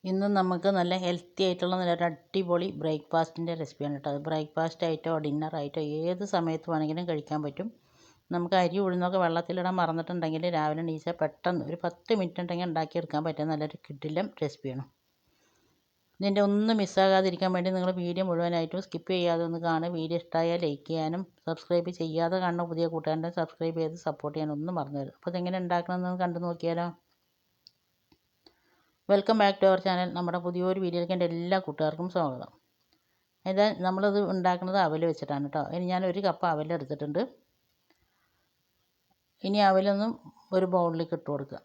ഇന്ന് നമുക്ക് നല്ല ഹെൽത്തി ആയിട്ടുള്ള നല്ലൊരു അടിപൊളി ബ്രേക്ക്ഫാസ്റ്റിൻ്റെ റെസിപ്പിയാണ് കേട്ടോ. അത് ബ്രേക്ക്ഫാസ്റ്റ് ആയിട്ടോ ഡിന്നർ ആയിട്ടോ ഏത് സമയത്ത് വേണമെങ്കിലും കഴിക്കാൻ പറ്റും. നമുക്ക് അരി ഉഴുന്നൊക്കെ വെള്ളത്തിലിടാൻ മറന്നിട്ടുണ്ടെങ്കിൽ രാവിലെ എണീച്ചാൽ പെട്ടെന്ന് ഒരു 10 മിനിറ്റ് ഉണ്ടെങ്കിൽ ഉണ്ടാക്കിയെടുക്കാൻ പറ്റിയ നല്ലൊരു കിടിലൻ റെസിപ്പിയാണ്. ഇതിൻ്റെ ഒന്നും മിസ്സാകാതിരിക്കാൻ വേണ്ടി നിങ്ങൾ വീഡിയോ മുഴുവനായിട്ടും സ്കിപ്പ് ചെയ്യാതെ ഒന്ന് കാണുക. വീഡിയോ ഇഷ്ടമായാൽ ലൈക്ക് ചെയ്യാനും സബ്സ്ക്രൈബ് ചെയ്യാതെ കാണുന്ന പുതിയ കൂട്ടുകാരുടെ സബ്സ്ക്രൈബ് ചെയ്ത് സപ്പോർട്ട് ചെയ്യാനൊന്നും മറന്നു വരും. അപ്പോൾ ഇതെങ്ങനെ ഉണ്ടാക്കണമെന്ന് കണ്ടു നോക്കിയാലോ. Welcome back to our channel. നമ്മുടെ പുതിയൊരു വീഡിയോയിലേക്ക് എൻ്റെ എല്ലാ കൂട്ടുകാർക്കും സ്വാഗതം. നമ്മളിത് ഉണ്ടാക്കുന്നത് അവൽ വെച്ചിട്ടാണ് കേട്ടോ. ഇനി ഞാൻ 1 കപ്പ് അവൽ എടുത്തിട്ടുണ്ട്. ഇനി അവലൊന്നും ഒരു ബൗളിലേക്ക് ഇട്ട് കൊടുക്കുക.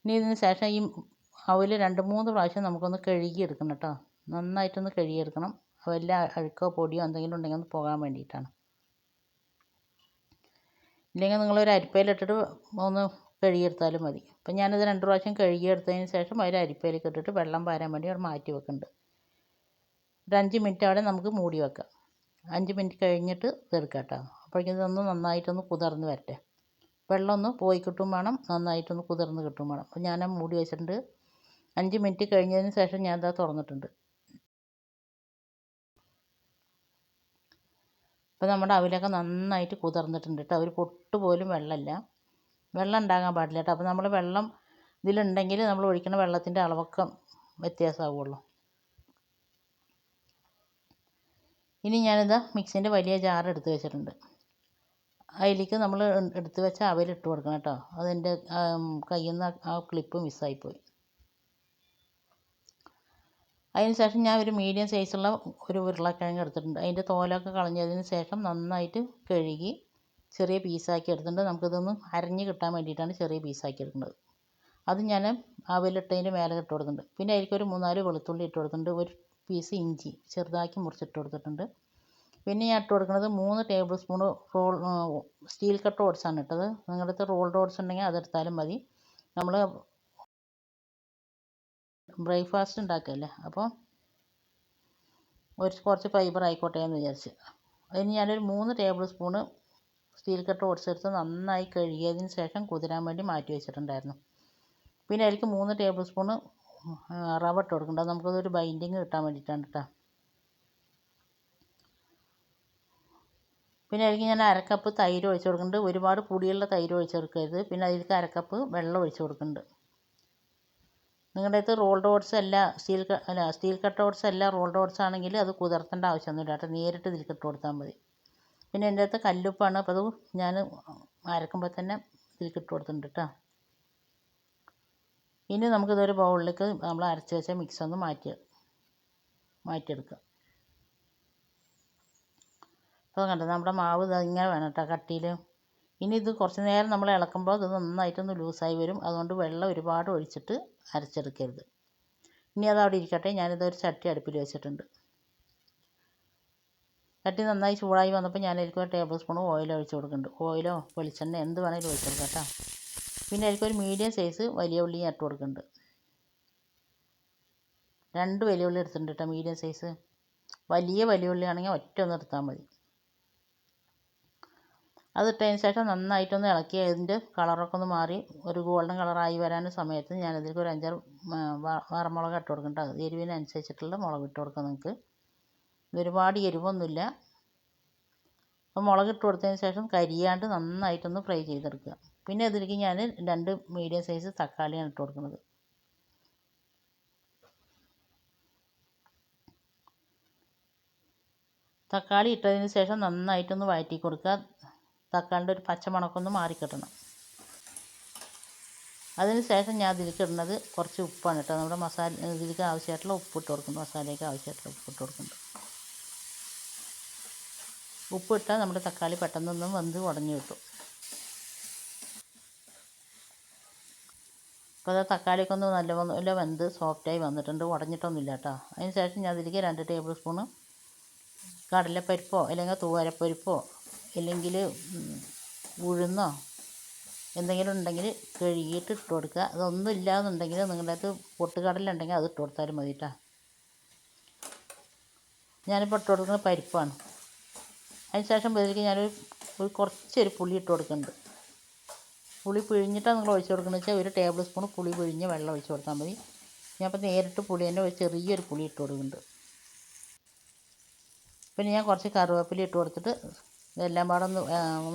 ഇനി ഇതിന് ശേഷം ഈ അവൽ 2-3 പ്രാവശ്യം നമുക്കൊന്ന് കഴുകിയെടുക്കണം കേട്ടോ. നന്നായിട്ടൊന്ന് കഴുകിയെടുക്കണം. വല്ല അഴുക്കോ പൊടിയോ എന്തെങ്കിലും ഉണ്ടെങ്കിൽ ഒന്ന് പോകാൻ വേണ്ടിയിട്ടാണ്. ഇല്ലെങ്കിൽ നിങ്ങളൊരു അരിപ്പയിലിട്ടിട്ട് ഒന്ന് കഴുകിയെടുത്താലും മതി. അപ്പം ഞാനിത് 2 പ്രാവശ്യം കഴുകിയെടുത്തതിന് ശേഷം അതിൽ അരിപ്പയിലേക്ക് ഇട്ടിട്ട് വെള്ളം പാരാൻ വേണ്ടി അവിടെ മാറ്റി വെക്കുന്നുണ്ട്. ഒരു 5 മിനിറ്റ് അവിടെ നമുക്ക് മൂടി വെക്കാം. 5 മിനിറ്റ് കഴിഞ്ഞിട്ട് ഇതെടുക്കാം കേട്ടോ. അപ്പോഴേക്കും ഇതൊന്ന് നന്നായിട്ടൊന്ന് കുതിർന്ന് വരട്ടെ. വെള്ളമൊന്ന് പോയി കിട്ടും വേണം, നന്നായിട്ടൊന്ന് കുതിർന്ന് കിട്ടും വേണം. അപ്പോൾ ഞാൻ മൂടി വെച്ചിട്ടുണ്ട്. 5 മിനിറ്റ് കഴിഞ്ഞതിന് ശേഷം ഞാൻ ഇതാ തുറന്നിട്ടുണ്ട്. അപ്പോൾ നമ്മുടെ അവിലൊക്കെ നന്നായിട്ട് കുതിർന്നിട്ടുണ്ട് കേട്ടോ. ഒരു പൊട്ട് പോലും വെള്ളമില്ല, വെള്ളം ഉണ്ടാകാൻ പാടില്ല കേട്ടോ. അപ്പോൾ നമ്മൾ വെള്ളം ഇതിലുണ്ടെങ്കിൽ നമ്മൾ ഒഴിക്കുന്ന വെള്ളത്തിൻ്റെ അളവൊക്കെ വ്യത്യാസമാവുള്ളൂ. ഇനി ഞാനിതാ മിക്സിൻ്റെ വലിയ ജാർ എടുത്ത് വെച്ചിട്ടുണ്ട്. അതിലേക്ക് നമ്മൾ എടുത്ത് വെച്ച അവലിട്ട് കൊടുക്കണം കേട്ടോ. അതെൻ്റെ കയ്യിൽ നിന്ന് ആ ക്ലിപ്പ് മിസ്സായിപ്പോയി. അതിന് ശേഷം ഞാൻ ഒരു മീഡിയം സൈസുള്ള ഒരു ഉരുളക്കിഴങ്ങ് എടുത്തിട്ടുണ്ട്. അതിൻ്റെ തോലൊക്കെ കളഞ്ഞതിന് ശേഷം നന്നായിട്ട് കഴുകി ചെറിയ പീസാക്കി എടുത്തിട്ടുണ്ട്. നമുക്കിതൊന്ന് അരഞ്ഞ് കിട്ടാൻ വേണ്ടിയിട്ടാണ് ചെറിയ പീസാക്കി എടുക്കുന്നത്. അത് ഞാൻ അവലിട്ടതിൻ്റെ മേലെ ഇട്ട് കൊടുക്കുന്നുണ്ട്. പിന്നെ അതിലേക്കൊരു 3-4 വെളുത്തുള്ളി ഇട്ട് കൊടുത്തിട്ടുണ്ട്. ഒരു പീസ് ഇഞ്ചി ചെറുതാക്കി മുറിച്ചിട്ട് കൊടുത്തിട്ടുണ്ട്. പിന്നെ ഞാൻ ഇട്ട് കൊടുക്കുന്നത് 3 ടേബിൾ സ്പൂൺ സ്റ്റീൽ കട്ട് ഓട്സാണ് ഇട്ടത്. നിങ്ങളുടെ അടുത്ത് റോൾഡ് ഓട്സ് ഉണ്ടെങ്കിൽ അതെടുത്താലും മതി. നമ്മൾ ബ്രേക്ക്ഫാസ്റ്റ് ഉണ്ടാക്കുകയല്ലേ, അപ്പോൾ കുറച്ച് ഫൈബർ ആയിക്കോട്ടെ എന്ന് വിചാരിച്ച്. അതിന് ഞാനൊരു 3 table spoon steel cut oats എടുത്ത് നന്നായി കഴുകിയതിന് ശേഷം കുതിരാൻ വേണ്ടി മാറ്റി വെച്ചിട്ടുണ്ടായിരുന്നു. പിന്നെ അതിലേക്ക് 3 ടേബിൾ സ്പൂണ് റവ ഇട്ട് കൊടുക്കേണ്ടത് നമുക്കതൊരു ബൈൻഡിങ് കിട്ടാൻ വേണ്ടിയിട്ടാണ് കേട്ടോ. പിന്നെ അതിലേക്ക് ഞാൻ 1/2 കപ്പ് തൈര് ഒഴിച്ച് കൊടുക്കുന്നുണ്ട്. ഒരുപാട് പുളിയുള്ള തൈര് ഒഴിച്ച് കൊടുക്കരുത്. പിന്നെ അതിലേക്ക് 1/2 കപ്പ് വെള്ളം ഒഴിച്ച് കൊടുക്കുന്നുണ്ട്. നിങ്ങളുടെ അടുത്ത് റോൾഡ് ഓട്സ് അല്ല സ്റ്റീൽ കട്ട് ഓട്സ് അല്ല റോൾഡ് ഓട്സ് ആണെങ്കിൽ അത് കുതിർത്തേണ്ട ആവശ്യമൊന്നുമില്ല കേട്ടോ. നേരിട്ട് ഇതിലേക്ക് ഇട്ട് കൊടുത്താൽ മതി. പിന്നെ എൻ്റെ അടുത്ത് കല്ലുപ്പാണ്. അപ്പോൾ അത് ഞാൻ അരക്കുമ്പോൾ തന്നെ ഇതിലേക്ക് ഇട്ട് കൊടുത്തിട്ടുണ്ട് കേട്ടോ. ഇനി നമുക്കിതൊരു ബൗളിലേക്ക് നമ്മൾ അരച്ച് വെച്ച മിക്സ് ഒന്ന് മാറ്റിയെടുക്കുക. അപ്പോൾ കണ്ടത് നമ്മുടെ മാവ് ഇങ്ങനെ വേണം കേട്ടോ, കട്ടിയിൽ. ഇനി ഇത് കുറച്ച് നേരം നമ്മൾ ഇളക്കുമ്പോൾ ഇത് നന്നായിട്ടൊന്ന് ലൂസായി വരും. അതുകൊണ്ട് വെള്ളം ഒരുപാട് ഒഴിച്ചിട്ട് അരച്ചെടുക്കരുത്. ഇനി അത് അവിടെ ഇരിക്കട്ടെ. ഞാനിതൊരു ചട്ടി അടുപ്പിൽ വെച്ചിട്ടുണ്ട്. ചട്ടി നന്നായി ചൂടായി വന്നപ്പോൾ ഞാനതിലേക്ക് 1 ടേബിൾ സ്പൂൺ ഓയിൽ ഒഴിച്ച് കൊടുക്കുന്നുണ്ട്. ഓയിലോ വെളിച്ചെണ്ണ എന്ത് വേണമെങ്കിലും ഒഴിച്ച് കൊടുക്കാം കേട്ടോ. പിന്നെ അതിലേക്കൊരു മീഡിയം സൈസ് വലിയ ഉള്ളി ഇട്ട് കൊടുക്കുന്നുണ്ട്. 2 വലിയ ഉള്ളി എടുത്തിട്ടുണ്ട് കേട്ടോ, മീഡിയം സൈസ്. വലിയ ഉള്ളി ആണെങ്കിൽ ഒറ്റ ഒന്ന് എടുത്താൽ മതി. അതിട്ടതിന് ശേഷം നന്നായിട്ടൊന്ന് ഇളക്കി അതിൻ്റെ കളറൊക്കെ ഒന്ന് മാറി ഒരു ഗോൾഡൻ കളറായി വരാൻ സമയത്ത് ഞാനതിലേക്ക് ഒരു 5-6 വറമുളക് ഇട്ട് കൊടുക്കുന്നുണ്ട്. എരിവിനനുസരിച്ചിട്ടുള്ള മുളക് ഇട്ട് കൊടുക്കാം നിങ്ങൾക്ക്. ഒരുപാട് എരിവൊന്നുമില്ല. അപ്പോൾ മുളക് ഇട്ട് കൊടുത്തതിന് ശേഷം കരിയാണ്ട് നന്നായിട്ടൊന്ന് ഫ്രൈ ചെയ്തെടുക്കുക. പിന്നെ അതിലേക്ക് ഞാൻ 2 മീഡിയം സൈസ് തക്കാളിയാണ് ഇട്ട് കൊടുക്കുന്നത്. തക്കാളി ഇട്ടതിന് ശേഷം നന്നായിട്ടൊന്ന് വഴറ്റി കൊടുക്കുക. തക്കാളിൻ്റെ ഒരു പച്ചമണക്കൊന്ന് മാറിക്കിട്ടണം. അതിന് ശേഷം ഞാൻ ഇതിലേക്ക് ഇടുന്നത് കുറച്ച് ഉപ്പാണ് കേട്ടോ. നമ്മുടെ ഇതിലേക്ക് ആവശ്യമായിട്ടുള്ള ഉപ്പിട്ട് കൊടുക്കുന്നു. മസാലയ്ക്ക് ആവശ്യമായിട്ടുള്ള ഉപ്പിട്ട് കൊടുക്കുന്നുണ്ട്. ഉപ്പിട്ടാൽ നമ്മുടെ തക്കാളി പെട്ടെന്നൊന്നും വെന്ത് ഉടഞ്ഞു കിട്ടും. അപ്പോൾ അത് തക്കാളിയൊക്കെ ഒന്ന് നല്ല വെന്ത് സോഫ്റ്റായി വന്നിട്ടുണ്ട്, ഉടഞ്ഞിട്ടൊന്നുമില്ല കേട്ടോ. അതിന് ശേഷം ഞാൻ അതിലേക്ക് 2 ടേബിൾ സ്പൂണ് കടലപ്പരിപ്പോ അല്ലെങ്കിൽ തൂവരപ്പരിപ്പോ അല്ലെങ്കിൽ ഉഴുന്നോ എന്തെങ്കിലും ഉണ്ടെങ്കിൽ കഴുകിയിട്ട് ഇട്ട് കൊടുക്കുക. അതൊന്നും ഇല്ലാന്നുണ്ടെങ്കിൽ നിങ്ങളുടെ അടുത്ത് പൊട്ടുകടല ഉണ്ടെങ്കിൽ അത് ഇട്ട് കൊടുത്താലും മതി കേട്ടോ. ഞാനിപ്പോൾ ഇട്ട് കൊടുക്കുന്നത് പരിപ്പാണ്. അതിന് ശേഷം ഇതിലേക്ക് ഞാനൊരു കുറച്ചൊരു പുളി ഇട്ട് കൊടുക്കുന്നുണ്ട്. പുളി പിഴിഞ്ഞിട്ടാണ് നിങ്ങൾ ഒഴിച്ച് കൊടുക്കുന്നത് വെച്ചാൽ ഒരു ടേബിൾ സ്പൂൺ പുളി പിഴിഞ്ഞ് വെള്ളം ഒഴിച്ച് കൊടുത്താൽ മതി. ഞാൻ ഇപ്പോൾ നേരിട്ട് പുളി തന്നെ ഒരു ചെറിയൊരു പുളി ഇട്ട് കൊടുക്കുന്നുണ്ട്. പിന്നെ ഞാൻ കുറച്ച് കറിവേപ്പില ഇട്ട് കൊടുത്തിട്ട് ഇതെല്ലാം പാടെ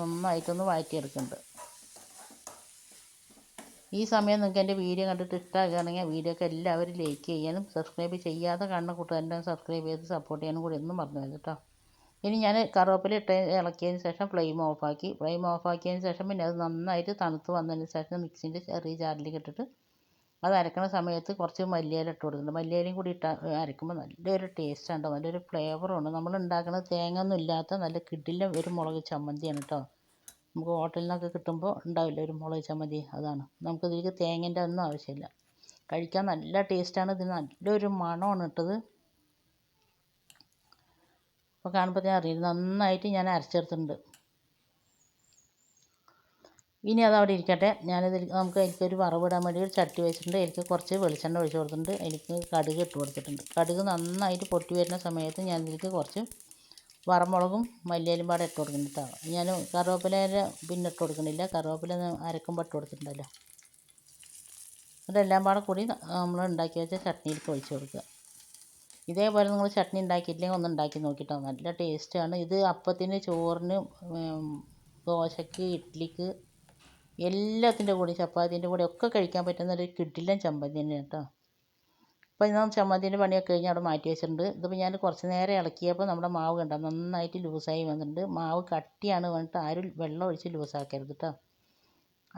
നന്നായിട്ടൊന്ന് വഴറ്റിയെടുക്കുന്നുണ്ട്. ഈ സമയം നിങ്ങൾക്ക് എൻ്റെ വീഡിയോ കണ്ടിട്ട് ഇഷ്ടമാകുകയാണെങ്കിൽ വീഡിയോക്ക് എല്ലാവരും ലൈക്ക് ചെയ്യാനും സബ്സ്ക്രൈബ് ചെയ്യാതെ കാണുന്ന കൂട്ടുകാരെല്ലാം സബ്സ്ക്രൈബ് ചെയ്ത് സപ്പോർട്ട് ചെയ്യാനും കൂടി ഒന്നും മറന്നു പോയത് കേട്ടോ. ഇനി ഞാൻ കറിവേപ്പില ഇട്ട് ഇളക്കിയതിന് ശേഷം ഫ്ലെയിം ഓഫാക്കിയതിന് ശേഷം പിന്നെ അത് നന്നായിട്ട് തണുത്ത് വന്നതിന് ശേഷം മിക്സിൻ്റെ ചെറിയ ജാറിലേക്ക് ഇട്ടിട്ട് അത് അരക്കണ സമയത്ത് കുറച്ച് മല്ലിയില ഇട്ട് കൊടുക്കുന്നുണ്ട്. മല്ലിയിലയും കൂടി ഇട്ട് അരക്കുമ്പോൾ നല്ലൊരു ടേസ്റ്റ് ഉണ്ട്, നല്ലൊരു ഫ്ലേവറുണ്ട്. നമ്മൾ ഉണ്ടാക്കുന്നത് തേങ്ങ ഒന്നും ഇല്ലാത്ത നല്ല കിടിലൻ ഒരു മുളക് ചമ്മന്തിയാണ് കേട്ടോ. നമുക്ക് ഹോട്ടലിൽ നിന്നൊക്കെ കിട്ടുമ്പോൾ ഉണ്ടാവില്ല ഒരു മുളക് ചമ്മന്തി, അതാണ്. നമുക്കിതിലേക്ക് തേങ്ങേൻ്റെ ഒന്നും ആവശ്യമില്ല. കഴിക്കാൻ നല്ല ടേസ്റ്റാണ്, ഇതിന് നല്ലൊരു മണമാണ് ഇട്ടത്. അപ്പോൾ കാണുമ്പോൾ ഞാൻ അറിയില്ല, നന്നായിട്ട് ഞാൻ അരച്ചെടുത്തിട്ടുണ്ട്. ഇനി അതവിടെ ഇരിക്കട്ടെ. നമുക്ക് അതിലേക്കൊരു വറവിടാൻ വേണ്ടി ഒരു ചട്ടി വെച്ചിട്ടുണ്ട്. അതിലേക്ക് കുറച്ച് വെളിച്ചെണ്ണ ഒഴിച്ച് കൊടുത്തിട്ടുണ്ട്. അതിലേക്ക് കടുക് ഇട്ട് കൊടുത്തിട്ടുണ്ട്. കടുക് നന്നായിട്ട് പൊട്ടി വരുന്ന സമയത്ത് ഞാൻ ഇതിലേക്ക് കുറച്ച് വറമുളകും മല്ലിയിലും പാടെ ഇട്ട് കൊടുക്കുന്നുണ്ട് കേട്ടോ. ഞാൻ കറിവേപ്പില പിന്നെ ഇട്ട് കൊടുക്കുന്നില്ല, കറിവേപ്പില അരക്കുമ്പോൾ ഇട്ട് കൊടുത്തിട്ടുണ്ടല്ലോ. ഇതെല്ലാം പാടെ കൂടി നമ്മൾ ഉണ്ടാക്കി വെച്ച ചട്നിയിലേക്ക് ഒഴിച്ച് കൊടുക്കുക. ഇതേപോലെ നിങ്ങൾ ചട്നി ഉണ്ടാക്കിയിട്ടില്ലെങ്കിൽ ഒന്ന് ഉണ്ടാക്കി നോക്കിയിട്ടോ, നല്ല ടേസ്റ്റാണ് ഇത്. അപ്പത്തിന്, ചോറിന്, ദോശയ്ക്ക്, ഇഡ്ഡലിക്ക് എല്ലാത്തിൻ്റെ കൂടെ, ചപ്പാത്തിൻ്റെ കൂടെ ഒക്കെ കഴിക്കാൻ പറ്റുന്ന ഒരു കിടിലൻ ചമ്മന്തി തന്നെയാണ് കേട്ടോ. അപ്പോൾ ഞാൻ ചമ്മന്തിൻ്റെ പണിയൊക്കെ കഴിഞ്ഞ് അവിടെ മാറ്റി വെച്ചിട്ടുണ്ട്. ഇതിപ്പോൾ ഞാൻ കുറച്ച് നേരം ഇളക്കിയപ്പോൾ നമ്മുടെ മാവ് കണ്ടോ നന്നായിട്ട് ലൂസായി വന്നിട്ടുണ്ട്. മാവ് കട്ടിയാണ് വേണ്ടിയിട്ട് ആരും വെള്ളം ഒഴിച്ച് ലൂസാക്കരുത് കേട്ടോ.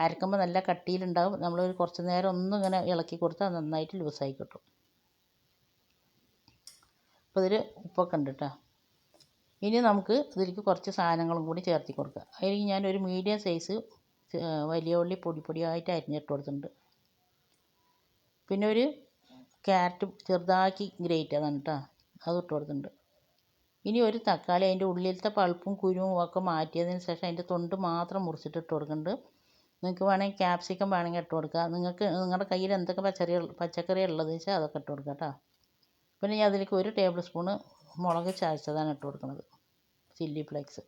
അരക്കുമ്പോൾ നല്ല കട്ടിയിലുണ്ടാവും. നമ്മൾ കുറച്ച് നേരം ഒന്നും ഇങ്ങനെ ഇളക്കി കൊടുത്താൽ നന്നായിട്ട് ലൂസായി കിട്ടും. അപ്പോൾ ഇതിൽ ഉപ്പൊക്കെ ഉണ്ട് കേട്ടോ. ഇനി നമുക്ക് ഇതിലേക്ക് കുറച്ച് സാധനങ്ങളും കൂടി ചേർത്തി കൊടുക്കുക. അതിലേക്ക് ഞാനൊരു മീഡിയം സൈസ് വലിയ ഉള്ളി പൊടിയായിട്ട് അരിഞ്ഞിട്ട് കൊടുത്തിട്ടുണ്ട്. പിന്നെ ഒരു ക്യാരറ്റ് ചെറുതാക്കി ഗ്രേറ്റ് അതാണ് കേട്ടോ, അത് ഇട്ട് കൊടുത്തിട്ടുണ്ട്. ഇനി ഒരു തക്കാളി അതിൻ്റെ ഉള്ളിലത്തെ പൾപ്പും കുരുവും ഒക്കെ മാറ്റിയതിന് ശേഷം അതിൻ്റെ തൊണ്ട് മാത്രം മുറിച്ചിട്ട് ഇട്ട് കൊടുക്കുന്നുണ്ട്. നിങ്ങൾക്ക് വേണമെങ്കിൽ ക്യാപ്സിക്കം വേണമെങ്കിൽ ഇട്ട് കൊടുക്കുക. നിങ്ങളുടെ കയ്യിൽ എന്തൊക്കെ പച്ചക്കറി ഉള്ളത് വെച്ചാൽ അതൊക്കെ ഇട്ട് കൊടുക്കുക കേട്ടോ. പിന്നെ ഞാൻ അതിലേക്ക് ഒരു ടേബിൾ സ്പൂണ് മുളക് ചതച്ചതാണ് ഇട്ട് കൊടുക്കുന്നത്, ചില്ലി ഫ്ലേക്സ്.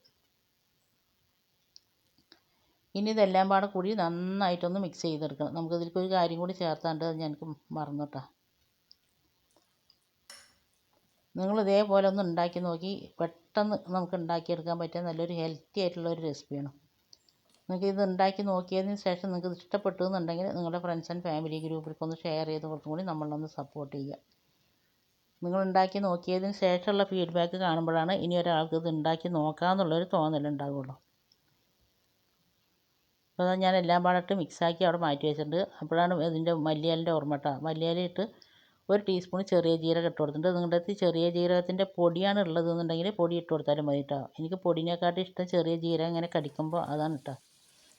ഇനി ഇതെല്ലാം പാടെ കൂടി നന്നായിട്ടൊന്ന് മിക്സ് ചെയ്തെടുക്കണം. നമുക്കതിലേക്ക് ഒരു കാര്യം കൂടി ചേർത്താണ്ട് അത് ഞങ്ങൾക്ക് മറന്നു കേട്ടോ. നിങ്ങൾ ഇതേപോലെ ഒന്ന് ഉണ്ടാക്കി നോക്കി, പെട്ടെന്ന് നമുക്ക് ഉണ്ടാക്കിയെടുക്കാൻ പറ്റിയ നല്ലൊരു ഹെൽത്തി ആയിട്ടുള്ളൊരു റെസിപ്പിയാണ്. നിങ്ങൾക്ക് ഇത് ഉണ്ടാക്കി നോക്കിയതിന് ശേഷം നിങ്ങൾക്ക് ഇത് ഇഷ്ടപ്പെട്ടു എന്നുണ്ടെങ്കിൽ നിങ്ങളുടെ ഫ്രണ്ട്സ് ആൻഡ് ഫാമിലി ഗ്രൂപ്പിലേക്ക് ഒന്ന് ഷെയർ ചെയ്ത് കൊടുത്തും കൂടി നമ്മളൊന്ന് സപ്പോർട്ട് ചെയ്യുക. നിങ്ങൾ ഉണ്ടാക്കി നോക്കിയതിന് ശേഷമുള്ള ഫീഡ്ബാക്ക് കാണുമ്പോഴാണ് ഇനി ഒരാൾക്ക് ഇത് ഉണ്ടാക്കി നോക്കാമെന്നുള്ളൊരു തോന്നലുണ്ടാവുള്ളൂ. അപ്പോൾ ഞാൻ എല്ലാം പാടിട്ട് മിക്സാക്കി അവിടെ മാറ്റി വെച്ചിട്ടുണ്ട്. അപ്പോഴാണ് ഇതിൻ്റെ മല്ലിയിലൻ്റെ ഓർമ്മ കേട്ടോ. മല്ലിയില ഇട്ട് ഒരു ടീസ്പൂൺ ചെറിയ ജീരകം ഇട്ട് കൊടുത്തിട്ടുണ്ട്. നിങ്ങളുടെ അടുത്ത് ചെറിയ ജീരകത്തിൻ്റെ പൊടിയാണ് ഉള്ളതെന്നുണ്ടെങ്കിൽ പൊടി ഇട്ട് കൊടുത്താലും മതി കേട്ടോ. എനിക്ക് പൊടിനെക്കാട്ടും ഇഷ്ടം ചെറിയ ജീരകം ഇങ്ങനെ കടിക്കുമ്പോൾ അതാണ് കേട്ടോ,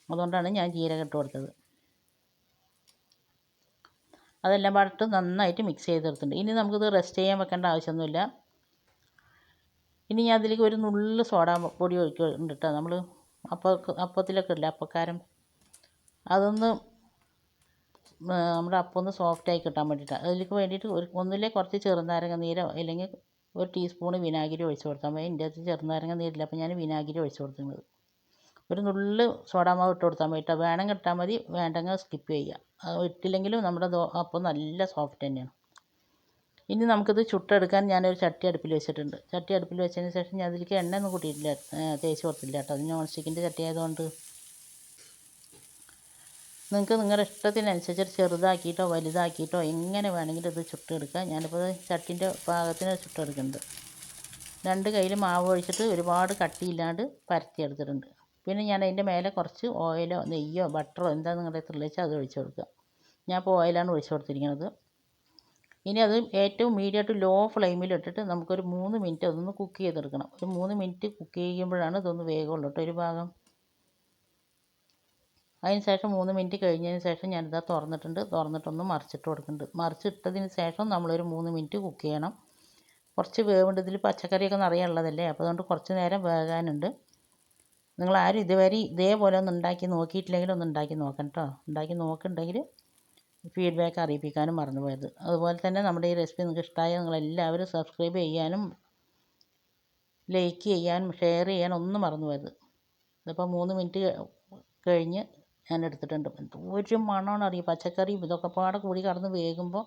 അതുകൊണ്ടാണ് ഞാൻ ജീരകം ഇട്ട് കൊടുത്തത്. അതെല്ലാം പാടിട്ട് നന്നായിട്ട് മിക്സ് ചെയ്തെടുത്തിട്ടുണ്ട്. ഇനി നമുക്കിത് റെസ്റ്റ് ചെയ്യാൻ വെക്കേണ്ട ആവശ്യമൊന്നുമില്ല. ഇനി ഞാൻ അതിലേക്ക് ഒരു നുള്ള് സോഡ പൊടി ഒഴിക്കുന്നുണ്ട് കേട്ടോ. നമ്മൾ അപ്പത്തിലൊക്കെ ഇല്ല അപ്പക്കാരം, അതൊന്ന് നമ്മുടെ അപ്പം ഒന്ന് സോഫ്റ്റായി കിട്ടാൻ വേണ്ടിയിട്ടാണ്. അതിലേക്ക് വേണ്ടിയിട്ട് ഒന്നില്ലേ കുറച്ച് ചെറുനാരങ്ങ നീരോ അല്ലെങ്കിൽ ഒരു ടീസ്പൂൺ വിനാഗിരി ഒഴിച്ച് കൊടുത്താൽ മതി. എൻ്റെ അടുത്ത് ചെറുനാരങ്ങ നീരില്ല, അപ്പോൾ ഞാൻ വിനാഗിരി ഒഴിച്ച് കൊടുക്കുന്നത്. ഒരു നുള്ള് സോഡാമാവ് ഇട്ട് കൊടുത്താൽ മതി കേട്ടോ. വേണമെങ്കിൽ ഇട്ടാൽ മതി, വേണ്ടെങ്കിൽ സ്കിപ്പ് ചെയ്യുക. ഇട്ടില്ലെങ്കിലും നമ്മുടെ അപ്പം നല്ല സോഫ്റ്റ് തന്നെയാണ്. ഇനി നമുക്കിത് ചുട്ടെടുക്കാൻ ഞാനൊരു ചട്ടി അടുപ്പിൽ വെച്ചിട്ടുണ്ട്. ചട്ടി അടുപ്പിൽ വെച്ചതിന് ശേഷം ഞാൻ അതിലേക്ക് എണ്ണയൊന്നും കൂട്ടിയിട്ടില്ല, തേച്ച് കൊടുത്തില്ല കേട്ടോ. അത് നോൺ സ്റ്റിക്കിൻ്റെ ചട്ടി ആയതുകൊണ്ട് നിങ്ങൾക്ക് നിങ്ങളുടെ ഇഷ്ടത്തിനനുസരിച്ച് ചെറുതാക്കിയിട്ടോ വലുതാക്കിയിട്ടോ എങ്ങനെ വേണമെങ്കിലും ഇത് ചുട്ടെടുക്കാം. ഞാനിപ്പോൾ ചട്ടിൻ്റെ പാകത്തിന് ചുട്ടെടുക്കുന്നുണ്ട്. രണ്ട് കയ്യിൽ മാവ് ഒഴിച്ചിട്ട് ഒരുപാട് കട്ടിയില്ലാണ്ട് പരത്തിയെടുത്തിട്ടുണ്ട്. പിന്നെ ഞാൻ അതിൻ്റെ മേലെ കുറച്ച് ഓയിലോ നെയ്യോ ബട്ടറോ എന്താ നിങ്ങളുടെ അടുത്തുള്ള വെച്ചാൽ അത് ഒഴിച്ച് കൊടുക്കുക. ഞാൻ ഇപ്പോൾ ഓയിലാണ് ഒഴിച്ച് കൊടുത്തിരിക്കുന്നത്. ഇനി അത് ഏറ്റവും മീഡിയം ടു ലോ ഫ്ലെയിമിലിട്ടിട്ട് നമുക്കൊരു 3 മിനിറ്റ് അതൊന്ന് കുക്ക് ചെയ്തെടുക്കണം. ഒരു 3 മിനിറ്റ് കുക്ക് ചെയ്യുമ്പോഴാണ് ഇതൊന്ന് വേഗമുള്ളൂ കേട്ടോ ഒരു ഭാഗം. അതിന് ശേഷം 3 മിനിറ്റ് കഴിഞ്ഞതിന് ശേഷം ഞാനിതാ തുറന്നിട്ടൊന്ന് മറിച്ചിട്ട് കൊടുക്കുന്നുണ്ട്. മറിച്ചിട്ടതിന് ശേഷം നമ്മളൊരു 3 മിനിറ്റ് കുക്ക് ചെയ്യണം. കുറച്ച് വേവുണ്ട്, ഇതിൽ പച്ചക്കറിയൊക്കെ നിറയെ ഉള്ളതല്ലേ, അപ്പോൾ അതുകൊണ്ട് കുറച്ച് നേരം വേകാനുണ്ട്. നിങ്ങളാരും ഇതുവരെ ഇതേപോലെ ഒന്ന് ഉണ്ടാക്കി നോക്കിയിട്ടില്ലെങ്കിൽ ഒന്ന് ഉണ്ടാക്കി നോക്കണം കേട്ടോ. ഉണ്ടാക്കി നോക്കുന്നുണ്ടെങ്കിൽ ഫീഡ്ബാക്ക് അറിയിപ്പിക്കാനും മറന്നുപോയത്. അതുപോലെ തന്നെ നമ്മുടെ ഈ റെസിപ്പി നിങ്ങൾക്ക് ഇഷ്ടമായാൽ നിങ്ങളെല്ലാവരും സബ്സ്ക്രൈബ് ചെയ്യാനും ലൈക്ക് ചെയ്യാനും ഷെയർ ചെയ്യാനും ഒന്നും മറന്നുപോയത്. ഇതിപ്പോൾ 3 മിനിറ്റ് കഴിഞ്ഞ് ഞാൻ എടുത്തിട്ടുണ്ട്. എന്തൊരു മണമാണ് അറിയോ, പച്ചക്കറിയും ഇതൊക്കെ പാടെ കൂടി കടന്ന് വേകുമ്പോൾ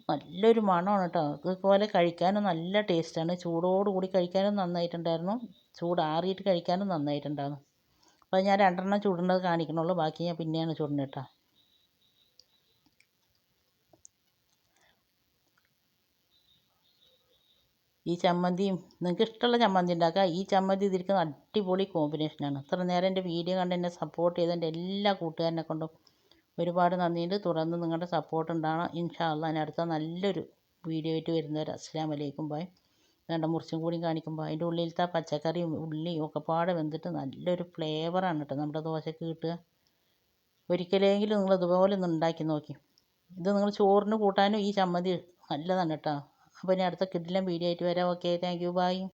നല്ലൊരു മണമാണ് കേട്ടോ. ഇതുപോലെ കഴിക്കാനും നല്ല ടേസ്റ്റാണ്. ചൂടോട് കൂടി കഴിക്കാനും നന്നായിട്ടുണ്ടായിരുന്നു, ചൂടാറിയിട്ട് കഴിക്കാനും നന്നായിട്ടുണ്ടായിരുന്നു. അപ്പോൾ ഞാൻ 2 ചുടുന്നത് കാണിക്കണുള്ളൂ, ബാക്കി ഞാൻ പിന്നെയാണ് ചുടുന്നത് കേട്ടോ. ഈ ചമ്മന്തിയും നിങ്ങൾക്ക് ഇഷ്ടമുള്ള ചമ്മന്തി ഉണ്ടാക്കുക. ഈ ചമ്മന്തി ഇതിരിക്കുന്ന അടിപൊളി കോമ്പിനേഷനാണ്. ഇത്ര നേരം എൻ്റെ വീഡിയോ കണ്ട് എന്നെ സപ്പോർട്ട് ചെയ്ത എൻ്റെ എല്ലാ കൂട്ടുകാരനെ കൊണ്ടും ഒരുപാട് നന്ദിയുണ്ട്. തുടർന്ന് നിങ്ങളുടെ സപ്പോർട്ട് ഉണ്ടാകണം. ഇൻഷാ അള്ളാ ഞാൻ അടുത്ത നല്ലൊരു വീഡിയോ ആയിട്ട് വരുന്നവരെ അസ്സലാമു അലൈക്കും ബായ്. വേണ്ട മുറിച്ചും കൂടി കാണിക്കുമ്പോൾ അതിൻ്റെ ഉള്ളിലത്തെ പച്ചക്കറിയും ഉള്ളിയും ഒക്കെ പാടെ വെന്തിട്ട് നല്ലൊരു ഫ്ലേവറാണ് കേട്ടോ നമ്മുടെ ദോശയ്ക്ക് കിട്ടുക. ഒരിക്കലെങ്കിലും നിങ്ങൾ ഇതുപോലെ ഒന്ന് ഉണ്ടാക്കി നോക്കി. ഇത് നിങ്ങൾ ചോറിന് കൂട്ടാനും ഈ ചമ്മന്തി നല്ലതാണ് കേട്ടോ. അപ്പോൾ ഇനി അടുത്ത കിടിലൻ വീഡിയോ ആയിട്ട് വരാം. Okay, thank you, by.